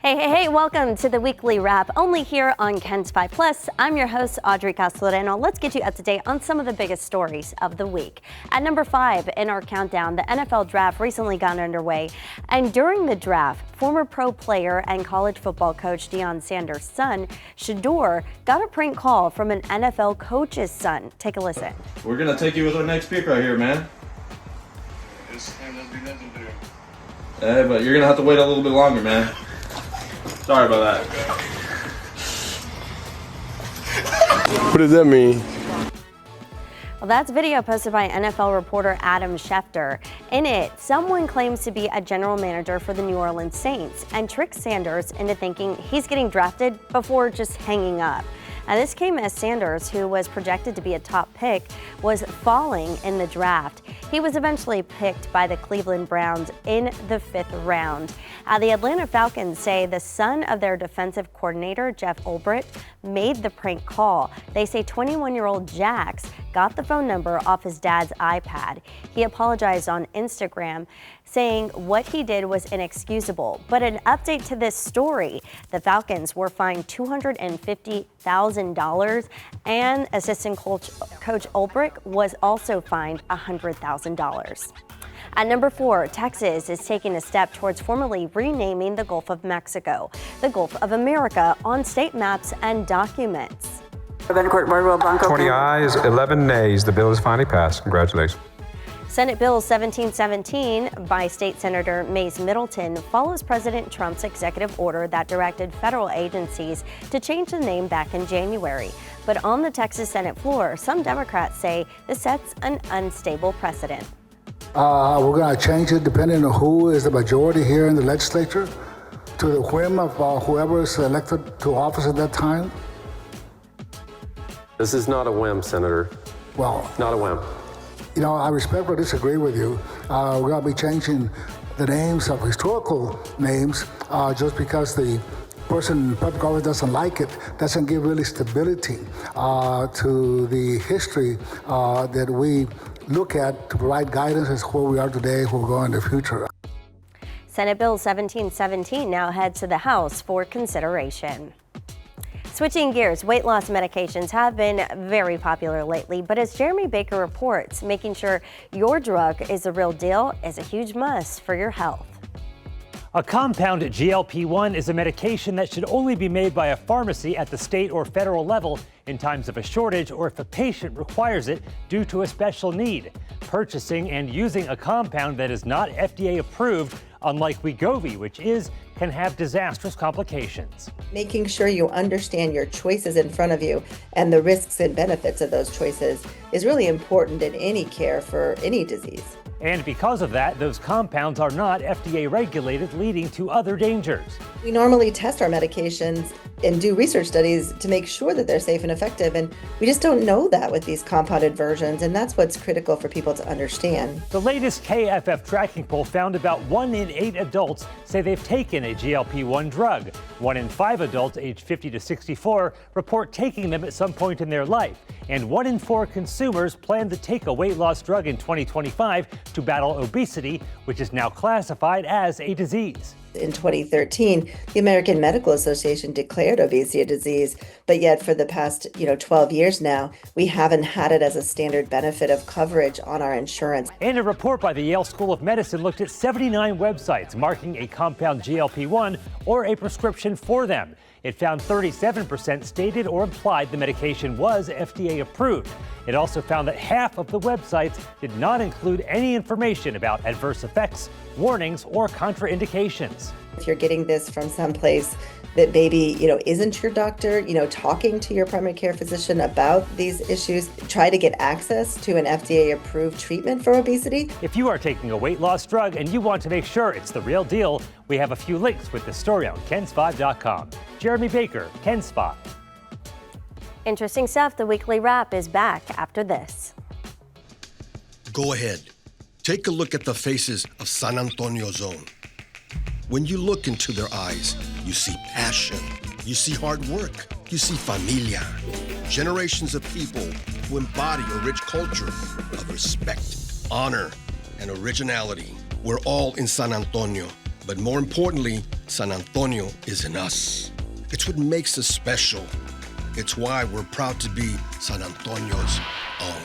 Hey, welcome to the weekly wrap, only here on Ken's 5 Plus. I'm your host, Audrey Castoreno. Let's get you up to date on some of the biggest stories of the week. At number 5 in our countdown, the NFL draft recently got underway. And during the draft, former pro player and college football coach Deion Sanders' son, Shador, got a prank call from an NFL coach's son. Take a listen. We're going to take you with our next pick right here, man. Hey, but you're going to have to wait a little bit longer, man. Sorry about that. What does that mean? Well, that's video posted by NFL reporter Adam Schefter. In it, someone claims to be a general manager for the New Orleans Saints and tricks Sanders into thinking he's getting drafted before just hanging up. Now, this came as Sanders, who was projected to be a top pick, was falling in the draft. He was eventually picked by the Cleveland Browns in the 5th round. The Atlanta Falcons say the son of their defensive coordinator, Jeff Ulbrich, made the prank call. They say 21-year-old Jax got the phone number off his dad's iPad. He apologized on Instagram, saying what he did was inexcusable. But an update to this story, the Falcons were fined $250,000 and assistant coach Ulbrich was also fined $100,000. At number 4, Texas is taking a step towards formally renaming the Gulf of Mexico, the Gulf of America, on state maps and documents. 20 ayes, 11 nays. The bill is finally passed. Congratulations. Senate Bill 1717 by State Senator Mace Middleton follows President Trump's executive order that directed federal agencies to change the name back in January. But on the Texas Senate floor, some Democrats say this sets an unstable precedent. We're going to change it depending on who is the majority here in the legislature, to the whim of whoever is elected to office at that time. This is not a whim, Senator. Well, not a whim. You know, I respectfully disagree with you. We're going to be changing the names of historical names just because the person in public office doesn't like it, doesn't give really stability to the history that we look at to provide guidance as to where we are today, where we're going in the future. Senate Bill 1717 now heads to the House for consideration. Switching gears, weight loss medications have been very popular lately, but as Jeremy Baker reports, making sure your drug is the real deal is a huge must for your health. A compound GLP-1 is a medication that should only be made by a pharmacy at the state or federal level in times of a shortage or if a patient requires it due to a special need. Purchasing and using a compound that is not FDA approved, unlike Wegovy, which can have disastrous complications. Making sure you understand your choices in front of you and the risks and benefits of those choices is really important in any care for any disease. And because of that, those compounds are not FDA regulated, leading to other dangers. We normally test our medications and do research studies to make sure that they're safe and effective, and we just don't know that with these compounded versions, and that's what's critical for people to understand. The latest KFF tracking poll found about 1 in 8 adults say they've taken a GLP-1 drug. 1 in 5 adults aged 50 to 64 report taking them at some point in their life, and 1 in 4 consumers plan to take a weight loss drug in 2025 to battle obesity, which is now classified as a disease. In 2013, the American Medical Association declared obesity a disease, but yet for the past 12 years now, we haven't had it as a standard benefit of coverage on our insurance. And a report by the Yale School of Medicine looked at 79 websites marking a compound GLP-1 or a prescription for them. It found 37% stated or implied the medication was FDA approved. It also found that half of the websites did not include any information about adverse effects, warnings, or contraindications. If you're getting this from someplace that maybe, isn't your doctor, talking to your primary care physician about these issues, try to get access to an FDA-approved treatment for obesity. If you are taking a weight loss drug and you want to make sure it's the real deal, we have a few links with this story on kens5.com. Jeremy Baker, Ken's 5. Interesting stuff. The weekly wrap is back after this. Go ahead. Take a look at the faces of San Antonio Zone. When you look into their eyes, you see passion, you see hard work, you see familia. Generations of people who embody a rich culture of respect, honor, and originality. We're all in San Antonio, But more importantly, San Antonio is in us. It's what makes us special. It's why we're proud to be San Antonio's own.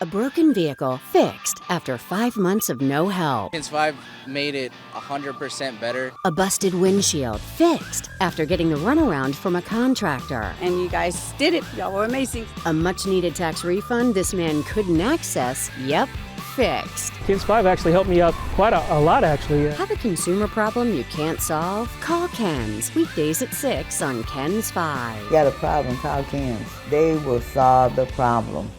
A broken vehicle fixed after 5 months of no help. Kins 5 made it 100% better. A busted windshield fixed after getting the runaround from a contractor. And you guys did it. Y'all were amazing. A much-needed tax refund this man couldn't access. Yep, fixed. Kins 5 actually helped me out quite a lot, actually. Have a consumer problem you can't solve? Call Ken's. Weekdays at 6 on Ken's 5. Got a problem, call Ken's. They will solve the problem.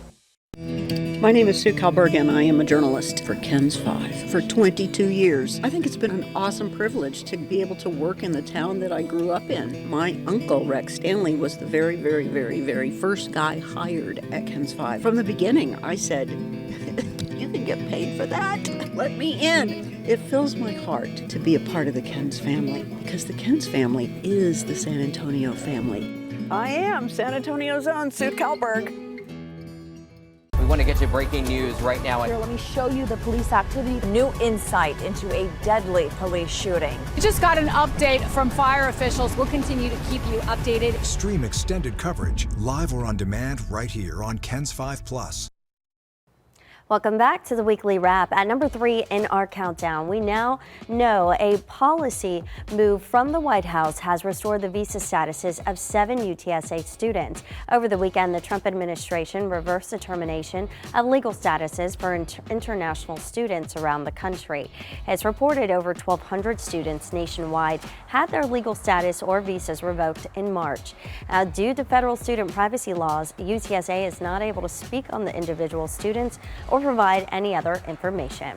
My name is Sue Kalberg, and I am a journalist for Ken's 5 for 22 years. I think it's been an awesome privilege to be able to work in the town that I grew up in. My uncle, Rex Stanley, was the very, very, very, very first guy hired at Ken's 5. From the beginning, I said, you can get paid for that. Let me in. It fills my heart to be a part of the Ken's family, because the Ken's family is the San Antonio family. I am San Antonio's own Sue Kalberg. We want to get you breaking news right now. Here, let me show you the police activity. New insight into a deadly police shooting. We just got an update from fire officials. We'll continue to keep you updated. Stream extended coverage, live or on demand, right here on Ken's 5 Plus. Welcome back to the weekly wrap. At number 3 in our countdown, we now know a policy move from the White House has restored the visa statuses of 7 UTSA students. Over the weekend, the Trump administration reversed the termination of legal statuses for international students around the country. It's reported over 1,200 students nationwide had their legal status or visas revoked in March. Due to federal student privacy laws, UTSA is not able to speak on the individual students or provide any other information.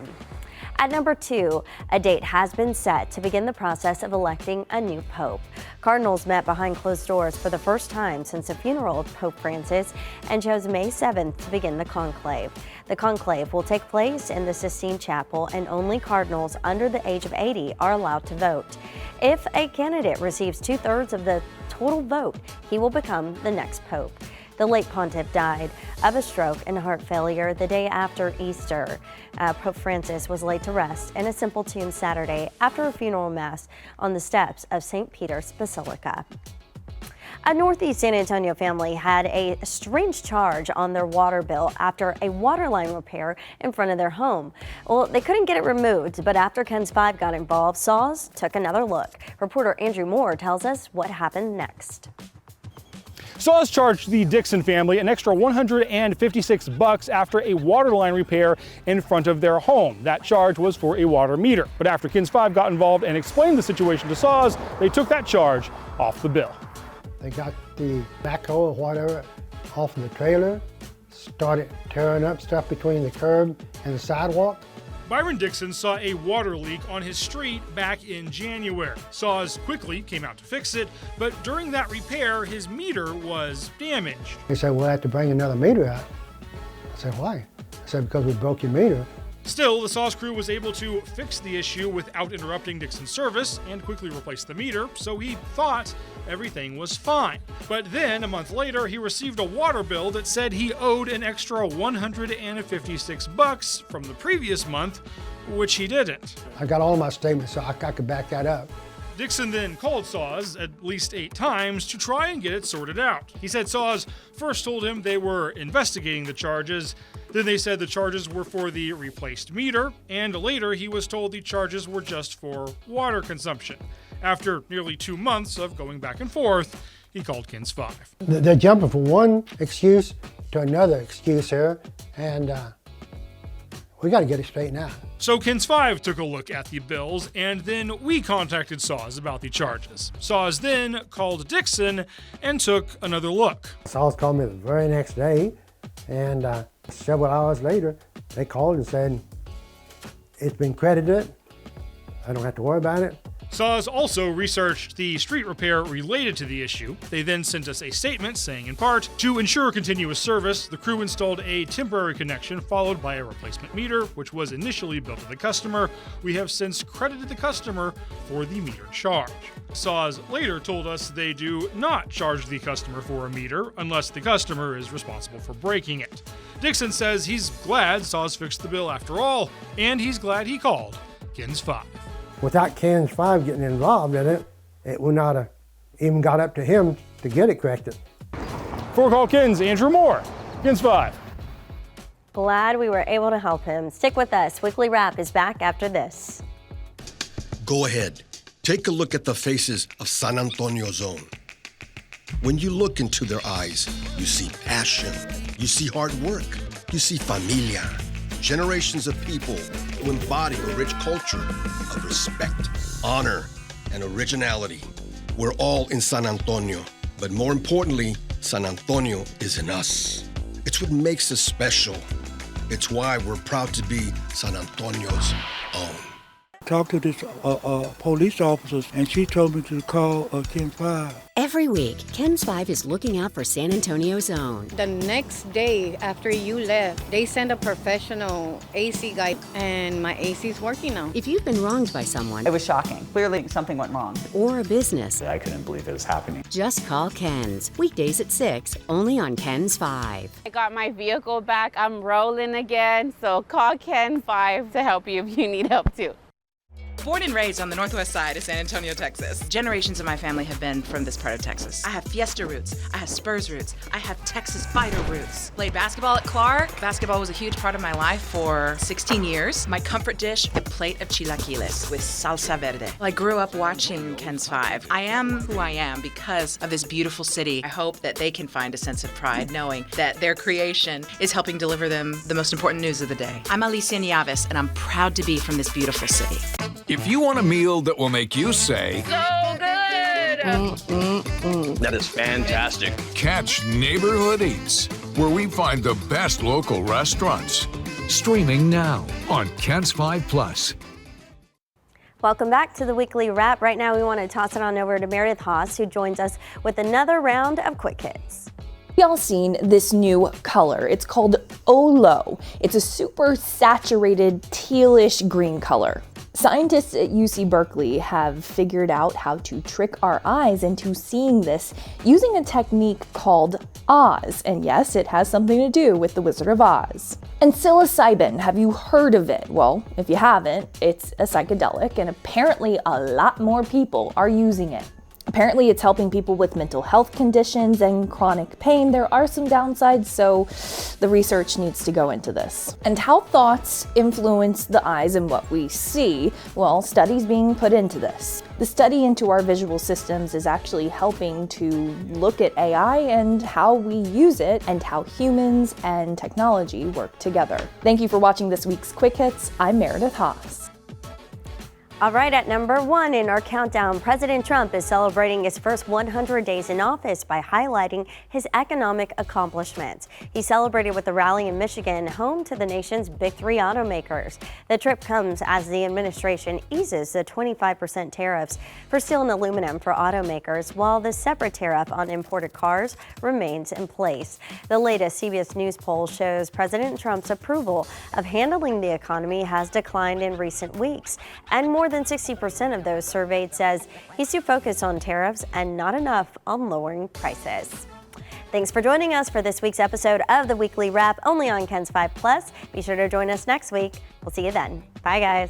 At number 2, a date has been set to begin the process of electing a new pope. Cardinals met behind closed doors for the first time since the funeral of Pope Francis and chose May 7th to begin the conclave. The conclave will take place in the Sistine Chapel, and only cardinals under the age of 80 are allowed to vote. If a candidate receives 2/3 of the total vote, he will become the next pope. The late pontiff died of a stroke and heart failure the day after Easter. Pope Francis was laid to rest in a simple tomb Saturday after a funeral mass on the steps of St. Peter's Basilica. A Northeast San Antonio family had a strange charge on their water bill after a water line repair in front of their home. Well, they couldn't get it removed, but after Ken's 5 got involved, SAWS took another look. Reporter Andrew Moore tells us what happened next. SAWS charged the Dixon family an extra $156 after a water line repair in front of their home. That charge was for a water meter. But after Kins 5 got involved and explained the situation to SAWS, they took that charge off the bill. They got the backhoe or whatever off of the trailer, started tearing up stuff between the curb and the sidewalk. Byron Dixon saw a water leak on his street back in January. SAWS quickly came out to fix it, but during that repair, his meter was damaged. They said, we'll have to bring another meter out. I said, why? I said, because we broke your meter. Still, the SAWS crew was able to fix the issue without interrupting Dixon's service and quickly replace the meter, so he thought everything was fine. But then, a month later, he received a water bill that said he owed an extra $156 from the previous month, which he didn't. I got all my statements, so I could back that up. Dixon then called SAWS at least 8 times to try and get it sorted out. He said SAWS first told him they were investigating the charges, then they said the charges were for the replaced meter, and later he was told the charges were just for water consumption. After nearly 2 months of going back and forth, he called Kins 5. They're jumping from one excuse to another excuse here, and we got to get it straightened out. So Kins 5 took a look at the bills, and then we contacted SAWS about the charges. SAWS then called Dixon and took another look. SAWS called me the very next day, and several hours later, they called and said, it's been credited. I don't have to worry about it. SAWS also researched the street repair related to the issue. They then sent us a statement saying, in part, to ensure continuous service, the crew installed a temporary connection followed by a replacement meter, which was initially billed to the customer. We have since credited the customer for the meter charge. SAWS later told us they do not charge the customer for a meter unless the customer is responsible for breaking it. Dixon says he's glad SAWS fixed the bill after all, and he's glad he called Kins 5. without KENS 5 getting involved in it, it would not have even got up to him to get it corrected. For Call KENS, Andrew Moore, KENS 5. Glad we were able to help him. Stick with us. Weekly Wrap is back after this. Go ahead. Take a look at the faces of San Antonio Zone. When you look into their eyes, you see passion, you see hard work, you see familia. Generations of people who embody a rich culture of respect, honor, and originality. We're all in San Antonio, but more importantly, San Antonio is in us. It's what makes us special. It's why we're proud to be San Antonio's own. Talked to this police officer, and she told me to call KENS 5. Every week, KENS 5 is looking out for San Antonio's own. The next day after you left, they sent a professional AC guy, and my AC's working now. If you've been wronged by someone, it was shocking. Clearly something went wrong. Or a business, I couldn't believe it was happening. Just call KENS. Weekdays at 6, only on KENS 5. I got my vehicle back. I'm rolling again, so call KENS 5 to help you if you need help too. Born and raised on the northwest side of San Antonio, Texas. Generations of my family have been from this part of Texas. I have Fiesta roots, I have Spurs roots, I have Texas Fighter roots. Played basketball at Clark. Basketball was a huge part of my life for 16 years. My comfort dish, a plate of chilaquiles with salsa verde. Well, I grew up watching KENS 5. I am who I am because of this beautiful city. I hope that they can find a sense of pride knowing that their creation is helping deliver them the most important news of the day. I'm Alicia Nieves, and I'm proud to be from this beautiful city. If you want a meal that will make you say, So good! That is fantastic. Catch Neighborhood Eats, where we find the best local restaurants. Streaming now on KENS 5 Plus. Welcome back to the Weekly Wrap. Right now we want to toss it on over to Meredith Haas, who joins us with another round of Quick Hits. Y'all seen this new color? It's called Olo. It's a super saturated tealish green color. Scientists at UC Berkeley have figured out how to trick our eyes into seeing this using a technique called Oz. And yes, it has something to do with the Wizard of Oz. And psilocybin, have you heard of it? Well, if you haven't, it's a psychedelic, and apparently a lot more people are using it. Apparently it's helping people with mental health conditions and chronic pain. There are some downsides, so the research needs to go into this. And how thoughts influence the eyes and what we see, well, studies being put into this. The study into our visual systems is actually helping to look at AI and how we use it and how humans and technology work together. Thank you for watching this week's Quick Hits. I'm Meredith Haas. All right, at number 1 in our countdown, President Trump is celebrating his first 100 days in office by highlighting his economic accomplishments. He celebrated with a rally in Michigan, home to the nation's big 3 automakers. The trip comes as the administration eases the 25% tariffs for steel and aluminum for automakers, while the separate tariff on imported cars remains in place. The latest CBS News poll shows President Trump's approval of handling the economy has declined in recent weeks, and more than 60% of those surveyed says he's too focused on tariffs and not enough on lowering prices. Thanks for joining us for this week's episode of the Weekly Wrap, only on KENS 5 Plus. Be sure to join us next week. We'll see you then. Bye, guys.